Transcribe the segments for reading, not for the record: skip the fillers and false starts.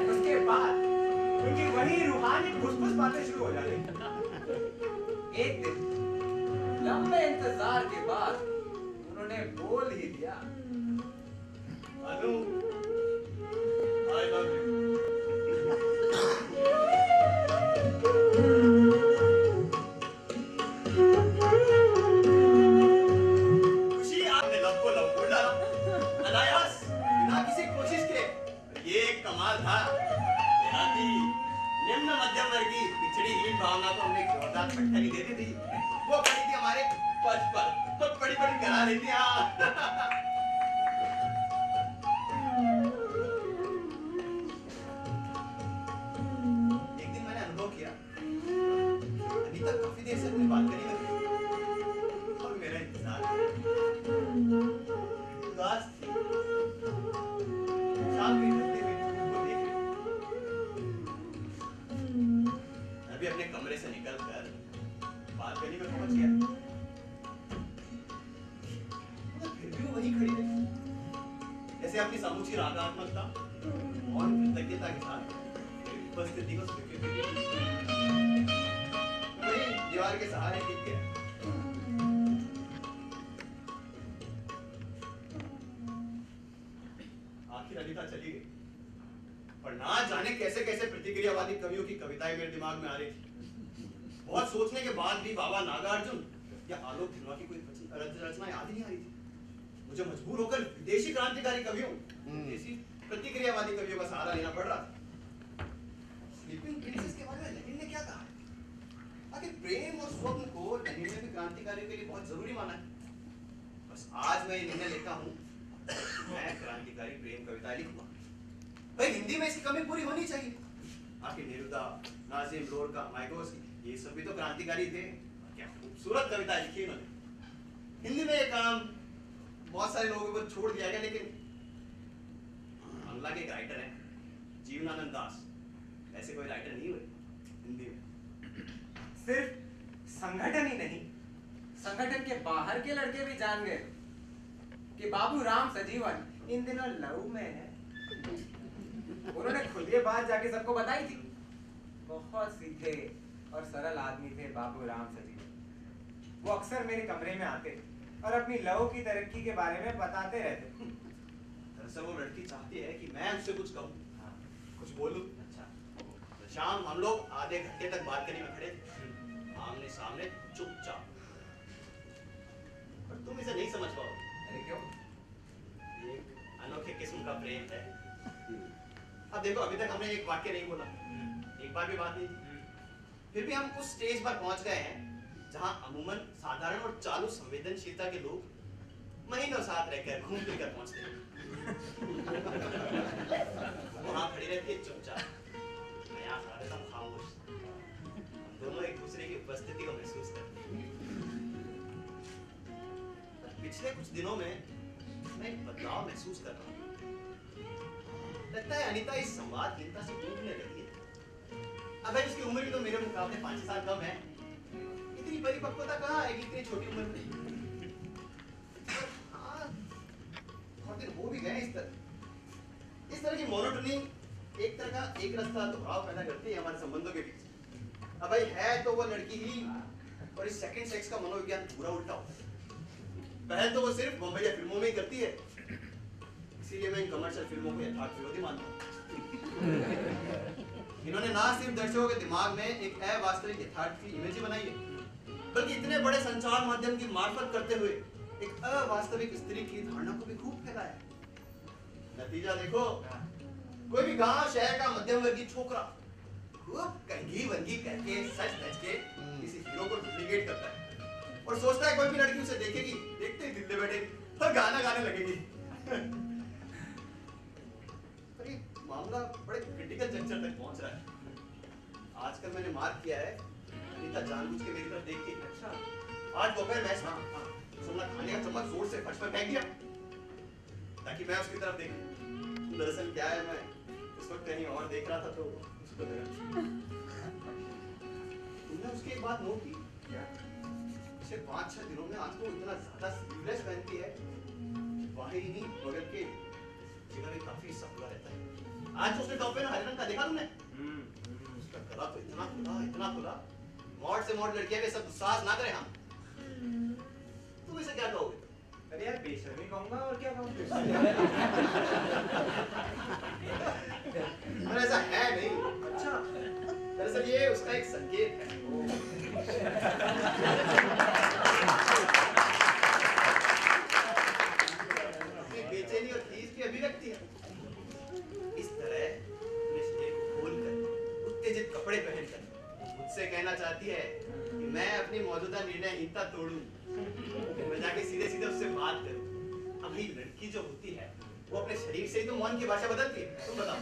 उसके बाद उनकी वही रूहानी फुसफुस बातें शुरू हो जाती। एक दिन लंबे इंतजार के बाद उन्होंने बोल ही दिया, अनु, I love you. खुशी आपने लब को लब बोला, अनायास, बिना किसी कोशिश के। ये एक कमाल था। देहाती, निम्न मध्यम वर्गीय पिछड़ी हीन भावना को हमने एक जोरदार फटकरी दे दी थी। वो पड़ी थी हमारे पद पर, बड़ी बड़ी करा रही थी। हाँ। एक दिन मैंने अनुभव किया, अनीता काफी देर से अपनी बालकनी में थी और मेरा इंतजार उदास थी। शाम की ढलती हुई धूप को देख रही। मैं भी अपने कमरे से निकलकर बालकनी में पहुंच गया, मगर फिर भी वो वहीं खड़ी रही, जैसे अपनी समूची रागात्मकता और कृतज्ञता के साथ उपस्थिति को स्वीकृति दी। वहीं दीवार के सहारे टिक गया। आखिर अनीता चली गई, पर ना जाने कैसे कैसे प्रतिक्रियावादी कवियों की कविताएं मेरे दिमाग में आ रही थी। बहुत सोचने के बाद भी बाबा नागार्जुन या आलोक धिनवा की कोई रचना याद ही नहीं आ रही थी। मुझे मजबूर होकर विदेशी क्रांतिकारी कवियों, विदेशी प्रतिक्रियावादी कवियों का सहारा लेना पड़ रहा था। स्लीपिंग प्रिंसेस के बारे में लेनिन ने क्या कहा? आखिर प्रेम और स्वप्न को लेनिन ने भी क्रांतिकारियों के लिए बहुत जरूरी माना है। बस आज मैं ये निर्णय लेता हूँ, मैं क्रांतिकारी प्रेम कविताएं लिखूंगा। भाई हिंदी में इसकी कमी पूरी होनी चाहिए। आखिर नेरुदा, नाजिम, लोरका, मायाकोव्स्की, ये सब भी तो क्रांतिकारी थे। क्या खूबसूरत कविताएं लिखी उन्होंने। हिंदी में ये काम बहुत सारे लोगों को छोड़ दिया गया, लेकिन बांग्ला के एक राइटर हैं जीवनानंद दास, ऐसे कोई राइटर नहीं हुए हिंदी में। सिर्फ संगठन ही नहीं, संगठन के बाहर के लड़के भी जान गए कि बाबू राम सजीवन इन दिनों लव में है। उन्होंने खुद ये बात जाके सबको बताई थी। बहुत सीधे और सरल आदमी थे बाबू राम सजीवन। वो अक्सर मेरे कमरे में आते और अपनी लव की तरक्की के बारे में बताते रहते। दरअसल वो लड़की चाहती है कि मैं उससे कुछ कहूँ, कुछ बोलूं। अच्छा, तो शाम हम लोग आधे घंटे तक बालकनी में खड़े थे, आमने सामने चुपचाप। पर तुम इसे नहीं समझ पाओगे। अरे क्यों? एक अनोखे किस्म का प्रेम है। अब देखो, अभी तक हमने एक वाक्य नहीं बोला, एक बार भी बात नहीं थी, फिर भी हम उस स्टेज पर पहुंच गए हैं जहां अमूमन साधारण और चालू संवेदनशीलता के लोग महीनों साथ रहकर घूम फिर कर पहुंचते हैं। वहां खड़ी रहती है चुपचाप, मैं यहाँ खड़ा रहता हूँ खामोश। हम दोनों एक दूसरे की उपस्थिति को महसूस करते हैं। पिछले कुछ दिनों में मैं एक बदलाव महसूस कर रहा हूँ। लगता है अनीता इस संवादहीनता से टूटने लगी है। अब उसकी उम्र भी तो मेरे मुकाबले 5 साल कम है। इतनी परिपक्वता कहाँ आएगी इतनी छोटी उम्र में? हाँ, बहुत दिन हो भी गए इस तरह की मोनोटोनी एक तरह का एक रास्ता दुभाव पैदा करती है हमारे संबंधों के बीच। अब भाई है तो वो लड़की ही, और इस सेकंड सेक्स का मनोविज्ञान पूरा उल्टा होता है। पहल तो वो सिर्फ बम्बई फिल्मों में ही करती है, इसीलिए मैं इन कमर्शियल फिल्मों को यथार्थ विरोधी मानता हूँ। इन्होंने ना सिर्फ दर्शकों के दिमाग में एक अवास्तविक यथार्थ की इमेज ही बनाई है, बल्कि इतने बड़े संचार माध्यम की मार्फत करते हुए एक अवास्तविक स्त्री की धारणा को भी खूब फैलाया। नतीजा देखो, कोई भी गांव शहर का मध्यम वर्गीय छोकरा खूब कंघी वंगी करके सच धज के किसी हीरो को डुप्लीकेट करता है और सोचता है कोई भी लड़की उसे देखेगी, देखते ही दिल बैठे और गाना गाने लगेगी। पर ये मामला बड़े क्रिटिकल जंक्शन तक पहुंच रहा है। आजकल मैंने मार्क किया है, अनीता जानबूझ के मेरी तरफ देख के, अच्छा आज दोपहर मैच, सुनना खाने का चम्मच जोर से फर्श पर फेंक दिया ताकि मैं उसकी तरफ देखूं। दरअसल क्या है, मैं उस वक्त कहीं और देख रहा था तो उसको देखा। तुमने उसकी एक बात नोट की क्या? पिछले 5-6 दिनों में आज वो इतना ज्यादा स्लीवलेस पहनती है, बाहें के ही नहीं बगल के जगह भी काफी सफला रहता है। आज जो उसने टॉप पे ना हरे रंग का देखा तुमने? उसका गला तो इतना खुला मॉड से मॉड लड़कियां के सब दुस्साहस ना करे। हाँ तुम इसे क्या कहोगे? अरे यार बेशर्मी कहूंगा और क्या कहूंगा। पर ऐसा है नहीं। अच्छा दरअसल ये उसका एक संकेत है। अपनी बेचैनी और खींच की अभिव्यक्ति है। इस तरह अपने शरीर को खोलकर उत्तेजित कपड़े पहनकर मुझसे कहना चाहती है कि मैं अपनी मौजूदा निर्णयहीनता तोड़ूं, मैं जाके सीधे सीधे उससे बात करूं। अब भाई लड़की जो होती है वो अपने शरीर से ही तो मौन की भाषा बदलती है। तुम बताओ।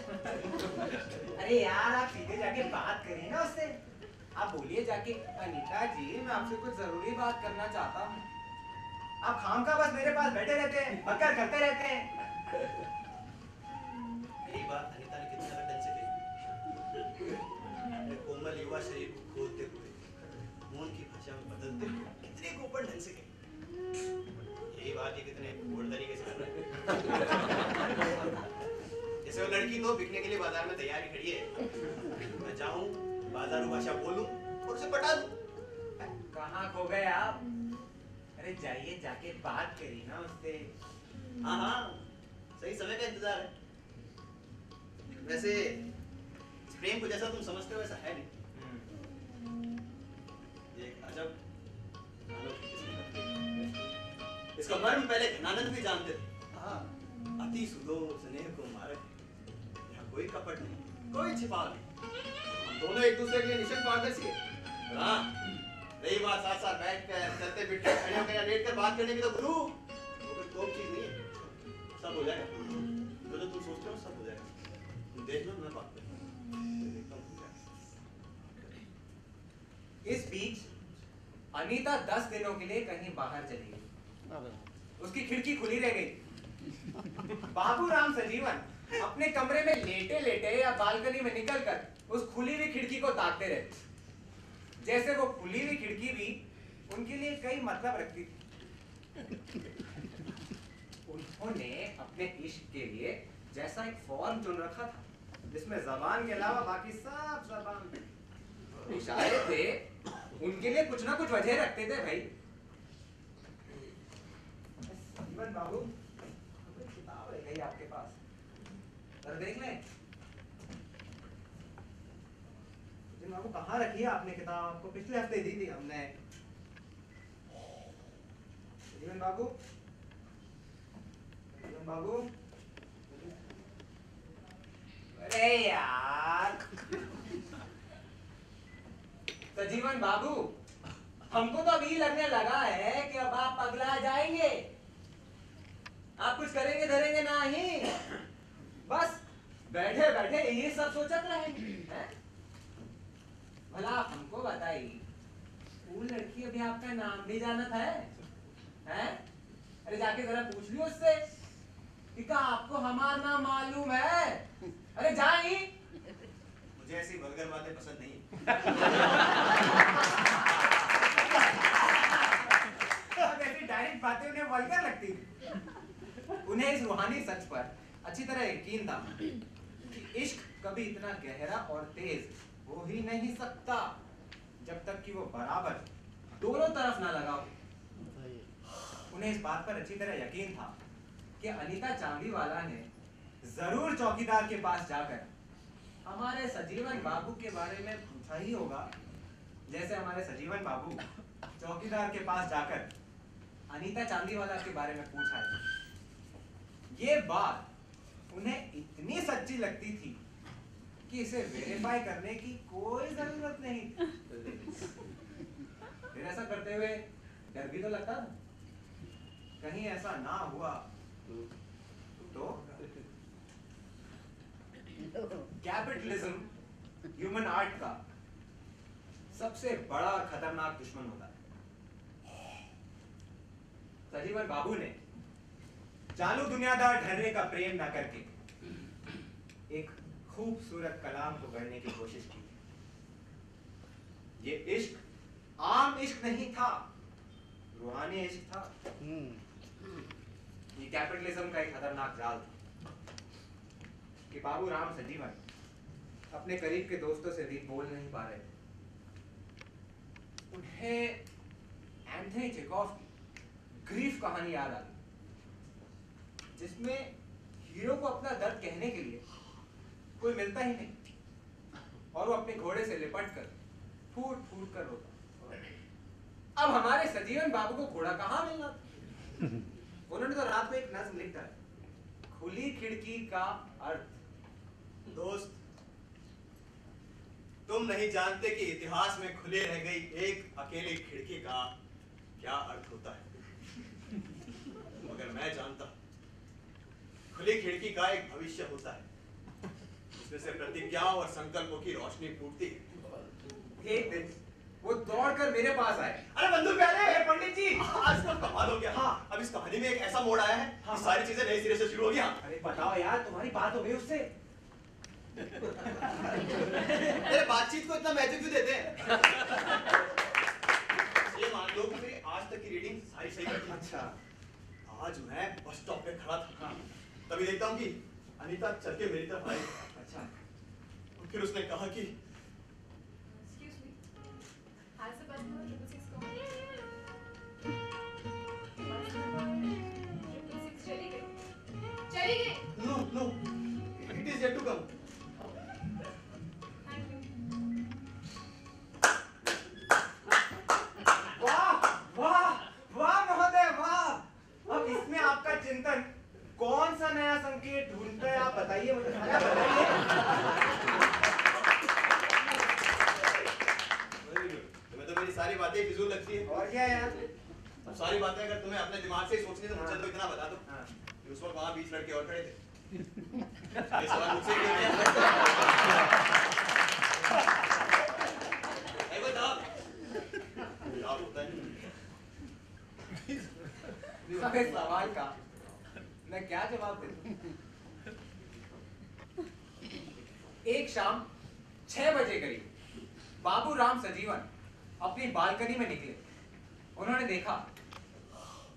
अरे यार आप सीधे जाके बात करिए ना उससे। आप बोलिए जाके, अनीता जी मैं आपसे कुछ जरूरी बात करना चाहता हूँ। आप खामखा बस मेरे पास बैठे रहते हैं, बकर करते रहते हैं। यही बात अनीता ने कितने ढंग से कही। अपने कोमल युवा शरीर को खोलते हुए मौन की भाषा में बदलते हुए कितने गोपन ढंग से कही। यही बात ये कितने बोल्ड तरीके से कर रहा है। जैसे वो लड़की तो बिकने के लिए बाजार में तैयारी खड़ी है। मैं जाऊं बाजारू भाषा बोलूं और उसे पटा दूं। कहाँ खो गए आप? अरे जाइए जाके बात करिए ना उससे। हाँ हाँ सही समय का इंतजार है। वैसे इस प्रेम को जैसा तुम समझते हो वैसा है नहीं। ये एक अजब अनोखी किस्म का प्रेम है। इसका मर्म पहले घनानंद भी जानते थे। हाँ अति सुडोल स्नेह को मारक है। यहाँ कोई कपट नहीं, कोई छिपाव नहीं। हम दोनों एक दूसरे के लिए निश्चित पारदर्शी है। हाँ रही बात साथ साथ बैठ कर चलते फिरते खड़े होकर या लेट कर बात करने की तो गुरु वो कोई टॉप चीज नहीं है। सब हो जाएगा। जो जो तुम सोचते हो सब हो जाएगा। तुम देख लो मैं बात करूँ। इस बीच अनीता 10 दिनों के लिए कहीं बाहर चली गई। उसकी खिड़की खुली रह गई। बाबू राम सजीवन अपने कमरे में लेटे लेटे या बालकनी में निकलकर उस खुली हुई खिड़की को ताकते रहते, जैसे वो खुली हुई खिड़की भी उनके लिए कई मतलब रखती थी। उन्होंने अपने इश्क के लिए जैसा एक फॉर्म चुन रखा था जिसमें जबान के अलावा बाकी सब जबान इशारे थे। उनके लिए कुछ ना कुछ वजह रखते थे भाई। जीवन बाबू किताब रह गई आपके पास, जरा देख लें। जीवन बाबू कहाँ रखी है आपने किताब? आपको पिछले हफ्ते दी थी हमने। जीवन बाबू, जीवन बाबू, अरे यार सजीवन बाबू, हमको तो अभी लगने लगा है कि अब आप पगला जाएंगे। आप कुछ करेंगे धरेंगे नहीं, बस बैठे बैठे यही सब सोचत रहेंगे। भला आप हमको बताइए, वो लड़की अभी आपका नाम भी जानत है? अरे जाके जरा पूछ लियो उससे कि क्या आपको हमारा नाम मालूम है? अरे जाई। मुझे ऐसी वल्गर बातें पसंद नहीं। ऐसी डायरेक्ट बातें उन्हें वल्गर लगती थी। उन्हें इस रूहानी सच पर अच्छी तरह यकीन था कि इश्क कभी इतना गहरा और तेज हो ही नहीं सकता जब तक कि वो बराबर दोनों तरफ ना लगा हो। उन्हें इस बात पर अच्छी तरह यकीन था कि अनीता चांदीवाला ने जरूर चौकीदार के पास जाकर हमारे सजीवन बाबू के बारे में पूछा ही होगा, जैसे हमारे सजीवन बाबू चौकीदार के पास जाकर अनीता चांदीवाला के बारे में पूछा है। ये बात उन्हें इतनी सच्ची लगती थी कि इसे वेरीफाई करने की कोई जरूरत नहीं। फिर ऐसा करते हुए डर भी तो लगता था, कहीं ऐसा ना हुआ तो कैपिटलिज्म ह्यूमन आर्ट का सबसे बड़ा और खतरनाक दुश्मन होता है। सजीवन बाबू ने चालू दुनियादार ढर्रे का प्रेम न करके एक खूबसूरत कलाम को गढ़ने की कोशिश की। ये इश्क आम इश्क नहीं था, रूहानी इश्क था। ये कैपिटलिज्म का एक खतरनाक जाल था कि बाबू राम सजीवन अपने करीब के दोस्तों से भी बोल नहीं पा रहे थे। उन्हें एंथनी चेखोव की ग्रीफ कहानी याद आ गई, जिसमें हीरो को अपना दर्द कहने के लिए कोई मिलता ही नहीं और वो अपने घोड़े से लिपट कर फूट फूट कर रोता। अब हमारे सजीवन बाबू को घोड़ा कहाँ मिलना था? उन्होंने तो रात में एक नज्म लिखा है, खुली खिड़की का अर्थ। दोस्त, तुम नहीं जानते कि इतिहास में खुले रह गई एक अकेली खिड़की का क्या अर्थ होता है, मगर मैं जानता हूं खुली खिड़की का एक भविष्य होता है जिसमें से प्रतिज्ञाओं और संकल्पों की रोशनी फूटती है। एक दिन वो दौड़कर मेरे पास आए। अरे बंधु प्यारे, पंडित जी, आज तो कमाल हो गया। हाँ। अब इस कहानी में एक ऐसा मोड़ आया है कि सारी चीजें नए सिरे से शुरू हो गया। अरे बताओ यार, तुम्हारी बात हो गई उससे? अरे बातचीत को इतना महत्व क्यों देते हैं? ये मान लो कि मेरी आज तक की रीडिंग सारी सही थी। अच्छा। आज मैं बस स्टॉप पे खड़ा था, तभी देखता हूँ कि अनीता चल के मेरी तरफ आई। अच्छा। और फिर उसने कहा कि Excuse me. Has the bus number 666 come? Bus number 666 चली गई. चली गई. No no, it is yet to come. Thank you. वाह वाह वाह महोदय वाह! अब इसमें आपका चिंतन कौन सा नया संकेत ढूंढता है, आप बताइए मुझे। बताइए। तुम्हें तो मेरी सारी बातें फिजूल लगती है। और क्या यार? अब सारी बातें अगर तुम्हें अपने दिमाग से ही सोचनी तो मुझे तो इतना बता दो हाँ। कि उस वक्त वहां 20 लड़के और खड़े थे। ये सवाल मुझसे क्यों किया? ए बताओ। जवाब होता है। अरे सवाल का मैं क्या जवाब दूं? एक शाम 6 बजे करीब बाबू राम सजीवन अपनी बालकनी में निकले। उन्होंने देखा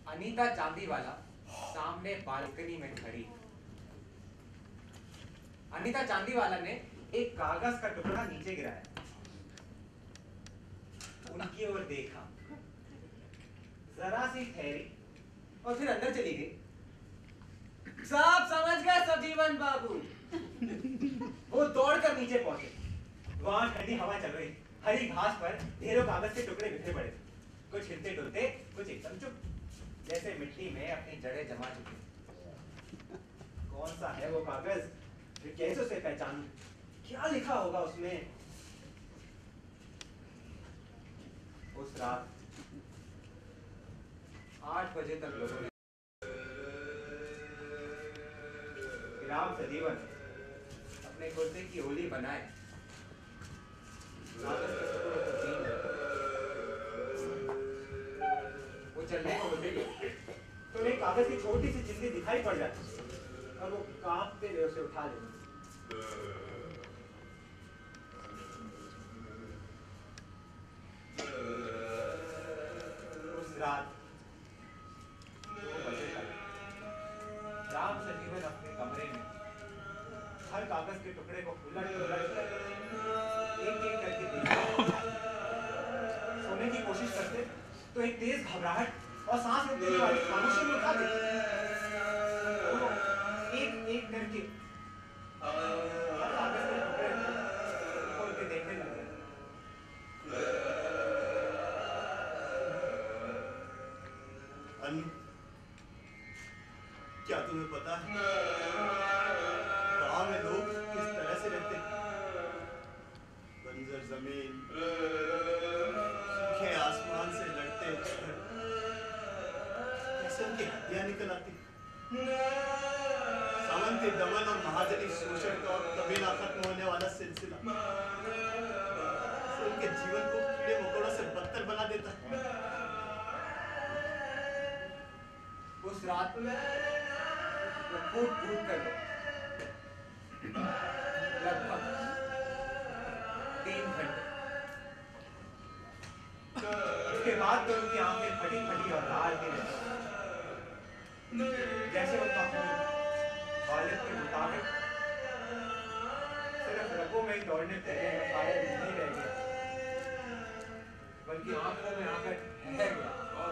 अनीता चांदीवाला सामने बालकनी में खड़ी। अनीता चांदीवाला ने एक कागज का टुकड़ा नीचे गिराया, उनकी ओर देखा, जरा सी ठहरी और फिर अंदर चली गई। सब समझ गए सजीवन बाबू। वो दौड़कर नीचे पहुंचे। वहां ठंडी हवा चल रही, हरी घास पर ढेरों कागज के टुकड़े बिखरे पड़े थे। कुछ हिलते डुलते, कुछ एकदम चुप, जैसे मिट्टी में अपनी जड़ें जमा चुके। कौन सा है वो कागज? फिर कैसे उसे पहचानूं? क्या लिखा होगा उसमें? उस रात 8 बजे तक लोगों ने राम सजीवन अपने कुर्ते की होली बनाए, कागज के टुकड़ों को छीन लिया। वो चलने को बोले तो एक कागज की छोटी सी चिंदी दिखाई पड़ जाती और वो कांपते हुए उसे उठा लेते। उस रात 2 बजे तक राम सजीवन अपने कमरे में हर कागज के टुकड़े को उलट कर एक एक करके देखते, सोने की कोशिश करते तो एक तेज घबराहट और सांस रोकने वाली खामोशी में उठा देते। तो एक एक करके हर कागज के टुकड़े को खोल के देखने लगे। अनु, क्या तुम्हें पता है गांव में लोग किस तरह से रहते हैं? बंजर जमीन, सूखे आसमान से लड़ते घर, कैसे उनकी हड्डियां निकल आती। सामंती दमन और महाजनी शोषण का और कभी ना खत्म होने वाला सिलसिला उनके जीवन को कीड़े मकोड़ों से बदतर बना देता है। उस रात वो फूट फूट कर लगभग 3 घंटे। उसके बाद तो उनकी आंखें फटी फटी और लाल गिर गई। जैसे उनका खून गालिब के मुताबिक सिर्फ रगों में ही दौड़ने फिरने में शायद नहीं रह गया, बल्कि आंखों में आकर ठहर गया और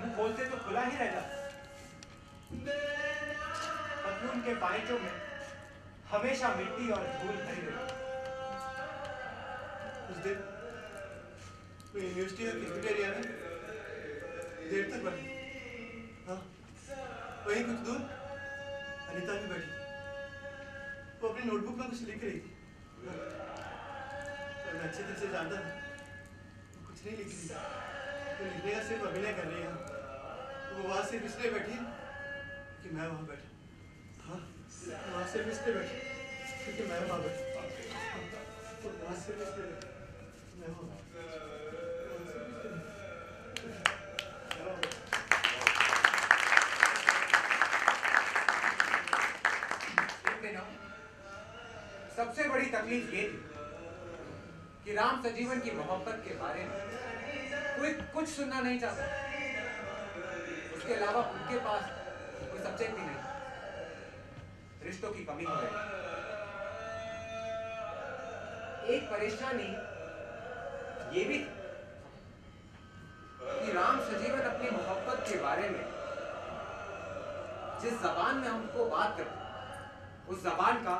मुंह खोलते तो खुला ही रह जाता। पतलून के पाइचों में हमेशा मिट्टी और धूल भरी रही। उस दिन यूनिवर्सिटी के कैफेटेरिया में देर तक बैठी। हाँ, वहीं कुछ दूर अनीता भी बैठी। वो अपनी नोटबुक में कुछ लिख रही थी। और मैं अच्छे तरह से जानता था वो कुछ नहीं लिख रही, तो लिखने का सिर्फ अभिनय कर रही है। तो वो वहाँ सिर्फ इसलिए बैठी कि मैं वहाँ बैठा। हाँ, वहाँ सिर्फ इसलिए बैठी क्योंकि मैं वहाँ बैठा। वहाँ सिर्फ इसलिए बैठी मैं वहाँ बैठा। सबसे बड़ी तकलीफ ये थी कि राम सजीवन की मोहब्बत के बारे में कोई कुछ सुनना नहीं चाहता। उसके अलावा उनके पास कोई सब्जेक्ट भी नहीं। रिश्तों की कमी हो गई। एक परेशानी ये भी थी कि राम सजीवन अपनी मोहब्बत के बारे में जिस जबान में हमको बात करते, उस जबान का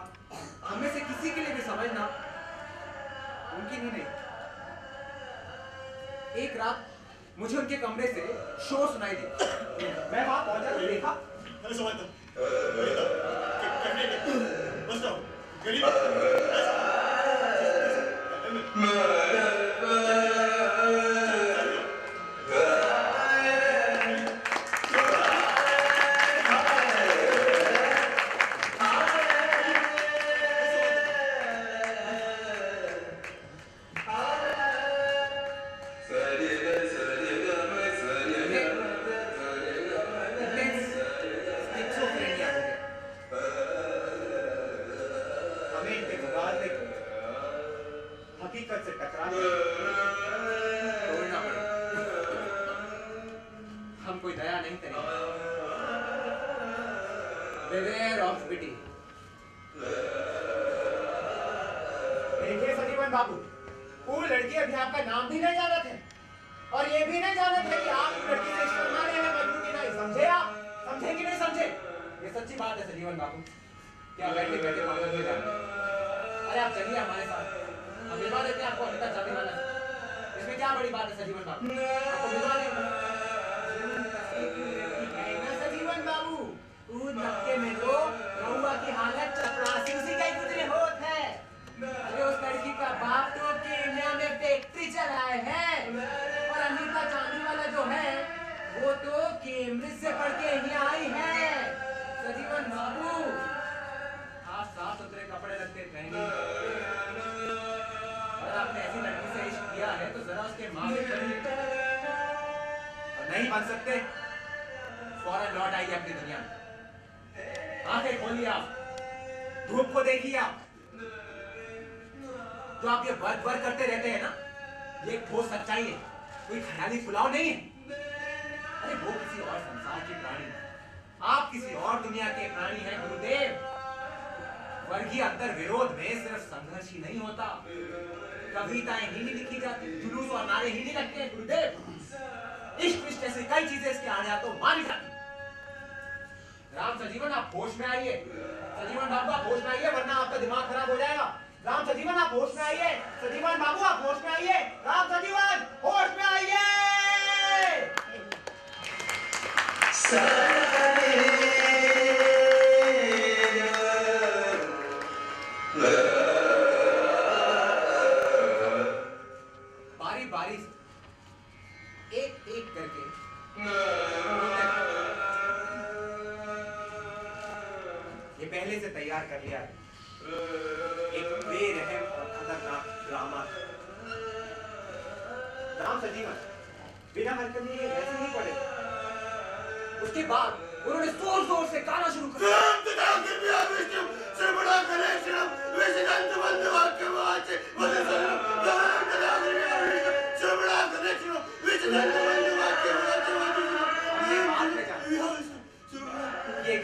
हमें से किसी के लिए भी समझना मुमकिन ही नहीं। एक रात मुझे उनके कमरे से शोर सुनाई दी। मैं वहां पहुंचा तो देखा। हेलो समझता बस जाओ गरीब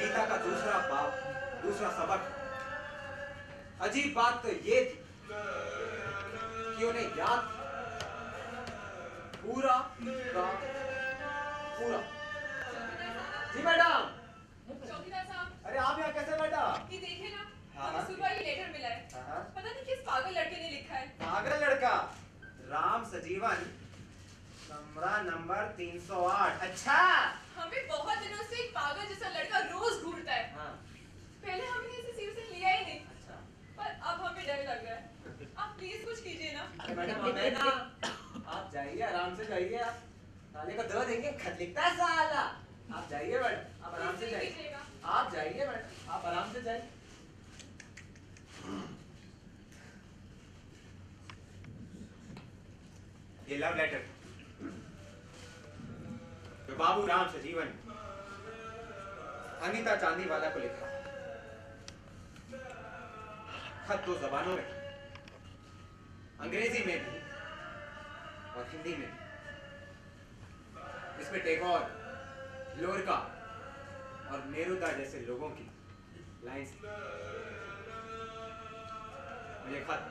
गीता का दूसरा सबक। अजीब बात तो ये थी कि उन्हें याद पूरा का पूरा। जी मैडम। चौकीदार साहब, अरे आप यहाँ कैसे बैठा? ये देखे ना, हाँ, हमें सुबह ये लेटर मिला है। हाँ। पता नहीं किस पागल लड़के ने लिखा है। पागल लड़का? राम सजीवन, कमरा नंबर 308। अच्छा। हमें बहुत दिनों से एक पागल जैसा लड़का रोज घूरता है। हाँ। पहले हमने इसे सीरियसली लिया ही नहीं, अच्छा। पर अब हमें डर लग रहा है। आप प्लीज कुछ कीजिए ना। अरे मैडम आप है ना, आप जाइए, आराम से जाइए। आप साले को दो देंगे, खत लिखता है साला। आप जाइए मैडम, आप आराम से प्लीज जाइए। कीजिएगा। आप जाइए मैडम, आप आराम से जाइए। ये लव लेटर तो बाबू राम सजीवन अनीता चांदीवाला को लिखा। खत दो जबानों में, अंग्रेजी में भी और हिंदी में भी। इसमें टैगोर, लोरका और नेरुदा जैसे लोगों की लाइंस। ये खत